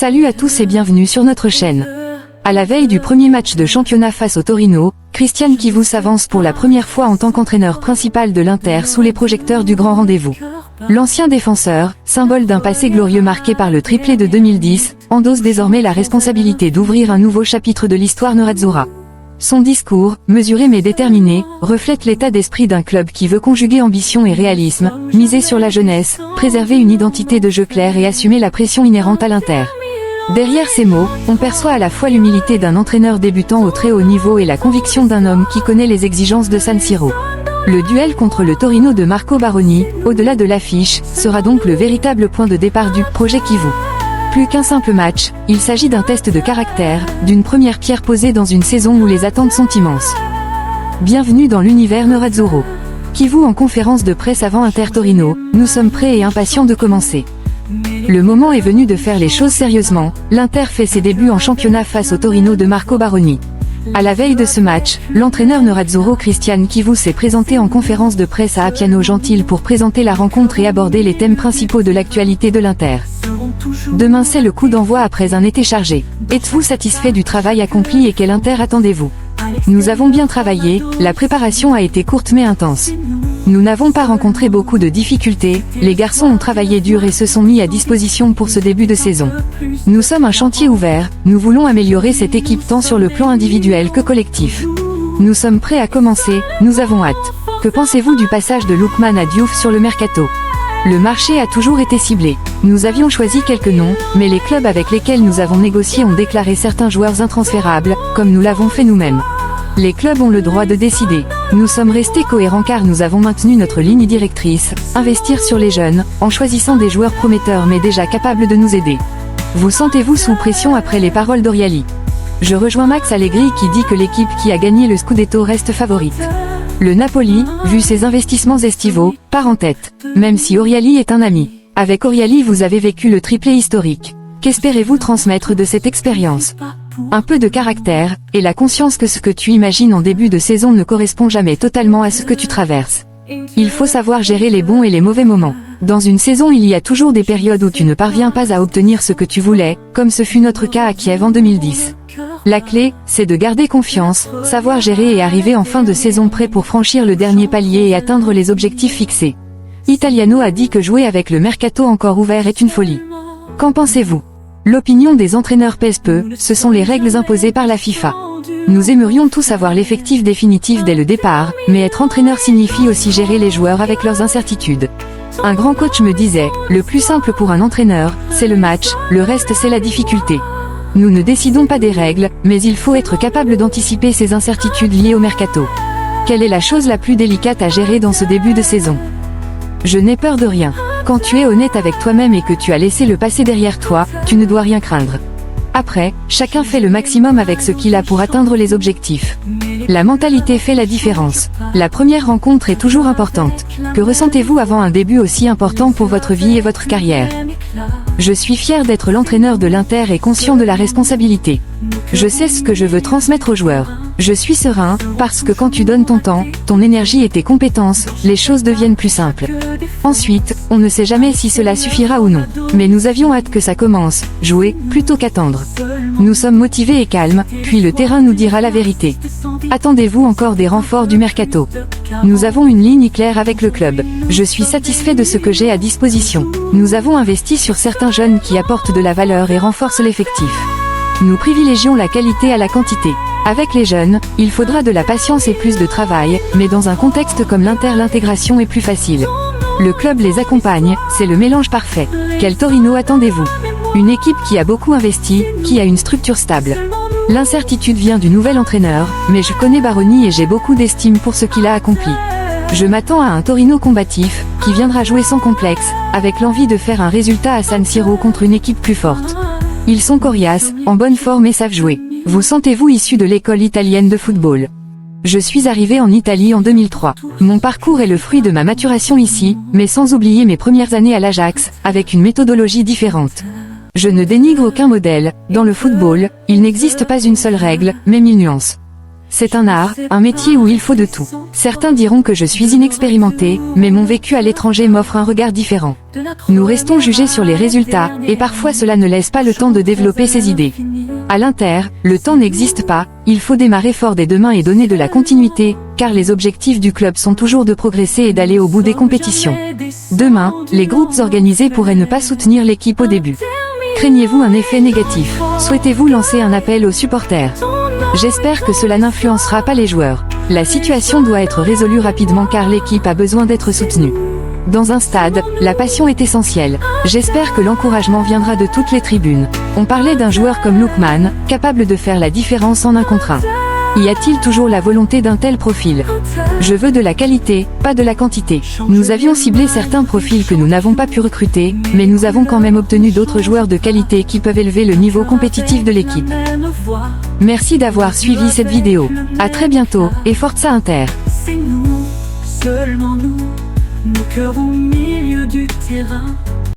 Salut à tous et bienvenue sur notre chaîne. À la veille du premier match de championnat face au Torino, Christian Chivous s'avance pour la première fois en tant qu'entraîneur principal de l'Inter sous les projecteurs du grand rendez-vous. L'ancien défenseur, symbole d'un passé glorieux marqué par le triplé de 2010, endosse désormais la responsabilité d'ouvrir un nouveau chapitre de l'histoire nerazzurra. Son discours, mesuré mais déterminé, reflète l'état d'esprit d'un club qui veut conjuguer ambition et réalisme, miser sur la jeunesse, préserver une identité de jeu claire et assumer la pression inhérente à l'Inter. Derrière ces mots, on perçoit à la fois l'humilité d'un entraîneur débutant au très haut niveau et la conviction d'un homme qui connaît les exigences de San Siro. Le duel contre le Torino de Marco Baroni, au-delà de l'affiche, sera donc le véritable point de départ du projet Chivous. Plus qu'un simple match, il s'agit d'un test de caractère, d'une première pierre posée dans une saison où les attentes sont immenses. Bienvenue dans l'univers nerazzurro. Chivous en conférence de presse avant Inter Torino, nous sommes prêts et impatients de commencer. Le moment est venu de faire les choses sérieusement, l'Inter fait ses débuts en championnat face au Torino de Marco Baroni. À la veille de ce match, l'entraîneur nerazzurro Christian Chivous s'est présenté en conférence de presse à Appiano Gentile pour présenter la rencontre et aborder les thèmes principaux de l'actualité de l'Inter. Demain c'est le coup d'envoi après un été chargé. Êtes-vous satisfait du travail accompli et quel Inter attendez-vous? Nous avons bien travaillé, la préparation a été courte mais intense. Nous n'avons pas rencontré beaucoup de difficultés, les garçons ont travaillé dur et se sont mis à disposition pour ce début de saison. Nous sommes un chantier ouvert, nous voulons améliorer cette équipe tant sur le plan individuel que collectif. Nous sommes prêts à commencer, nous avons hâte. Que pensez-vous du passage de Lookman à Diouf sur le mercato? Le marché a toujours été ciblé. Nous avions choisi quelques noms, mais les clubs avec lesquels nous avons négocié ont déclaré certains joueurs intransférables, comme nous l'avons fait nous-mêmes. Les clubs ont le droit de décider. Nous sommes restés cohérents car nous avons maintenu notre ligne directrice, investir sur les jeunes, en choisissant des joueurs prometteurs mais déjà capables de nous aider. Vous sentez-vous sous pression après les paroles d'Oriali? Je rejoins Max Allegri qui dit que l'équipe qui a gagné le Scudetto reste favorite. Le Napoli, vu ses investissements estivaux, part en tête, même si Oriali est un ami. Avec Oriali vous avez vécu le triplé historique. Qu'espérez-vous transmettre de cette expérience? Un peu de caractère, et la conscience que ce que tu imagines en début de saison ne correspond jamais totalement à ce que tu traverses. Il faut savoir gérer les bons et les mauvais moments. Dans une saison il y a toujours des périodes où tu ne parviens pas à obtenir ce que tu voulais, comme ce fut notre cas à Kiev en 2010. La clé, c'est de garder confiance, savoir gérer et arriver en fin de saison prêt pour franchir le dernier palier et atteindre les objectifs fixés. Italiano a dit que jouer avec le mercato encore ouvert est une folie. Qu'en pensez-vous? L'opinion des entraîneurs pèse peu, ce sont les règles imposées par la FIFA. Nous aimerions tous avoir l'effectif définitif dès le départ, mais être entraîneur signifie aussi gérer les joueurs avec leurs incertitudes. Un grand coach me disait, le plus simple pour un entraîneur, c'est le match, le reste c'est la difficulté. Nous ne décidons pas des règles, mais il faut être capable d'anticiper ces incertitudes liées au mercato. Quelle est la chose la plus délicate à gérer dans ce début de saison? Je n'ai peur de rien. Quand tu es honnête avec toi-même et que tu as laissé le passé derrière toi, tu ne dois rien craindre. Après, chacun fait le maximum avec ce qu'il a pour atteindre les objectifs. La mentalité fait la différence. La première rencontre est toujours importante. Que ressentez-vous avant un début aussi important pour votre vie et votre carrière? Je suis fier d'être l'entraîneur de l'Inter et conscient de la responsabilité. Je sais ce que je veux transmettre aux joueurs. Je suis serein, parce que quand tu donnes ton temps, ton énergie et tes compétences, les choses deviennent plus simples. Ensuite, on ne sait jamais si cela suffira ou non. Mais nous avions hâte que ça commence, jouer, plutôt qu'attendre. Nous sommes motivés et calmes, puis le terrain nous dira la vérité. Attendez-vous encore des renforts du mercato? Nous avons une ligne claire avec le club. Je suis satisfait de ce que j'ai à disposition. Nous avons investi sur certains jeunes qui apportent de la valeur et renforcent l'effectif. Nous privilégions la qualité à la quantité. Avec les jeunes, il faudra de la patience et plus de travail, mais dans un contexte comme l'Inter l'intégration est plus facile. Le club les accompagne, c'est le mélange parfait. Quel Torino attendez-vous? Une équipe qui a beaucoup investi, qui a une structure stable. L'incertitude vient du nouvel entraîneur, mais je connais Baroni et j'ai beaucoup d'estime pour ce qu'il a accompli. Je m'attends à un Torino combatif, qui viendra jouer sans complexe, avec l'envie de faire un résultat à San Siro contre une équipe plus forte. Ils sont coriaces, en bonne forme et savent jouer. Vous sentez-vous issu de l'école italienne de football? Je suis arrivé en Italie en 2003. Mon parcours est le fruit de ma maturation ici, mais sans oublier mes premières années à l'Ajax, avec une méthodologie différente. Je ne dénigre aucun modèle, dans le football, il n'existe pas une seule règle, mais 1000 nuances. C'est un art, un métier où il faut de tout. Certains diront que je suis inexpérimenté, mais mon vécu à l'étranger m'offre un regard différent. Nous restons jugés sur les résultats, et parfois cela ne laisse pas le temps de développer ses idées. À l'Inter, le temps n'existe pas, il faut démarrer fort dès demain et donner de la continuité, car les objectifs du club sont toujours de progresser et d'aller au bout des compétitions. Demain, les groupes organisés pourraient ne pas soutenir l'équipe au début. Craignez-vous un effet négatif? Souhaitez-vous lancer un appel aux supporters? J'espère que cela n'influencera pas les joueurs. La situation doit être résolue rapidement car l'équipe a besoin d'être soutenue. Dans un stade, la passion est essentielle. J'espère que l'encouragement viendra de toutes les tribunes. On parlait d'un joueur comme Lookman, capable de faire la différence en un contre un. Y a-t-il toujours la volonté d'un tel profil? Je veux de la qualité, pas de la quantité. Nous avions ciblé certains profils que nous n'avons pas pu recruter, mais nous avons quand même obtenu d'autres joueurs de qualité qui peuvent élever le niveau compétitif de l'équipe. Merci d'avoir suivi cette vidéo. À très bientôt, et Forza Inter. C'est nous, seulement nous, nos cœurs au milieu du terrain.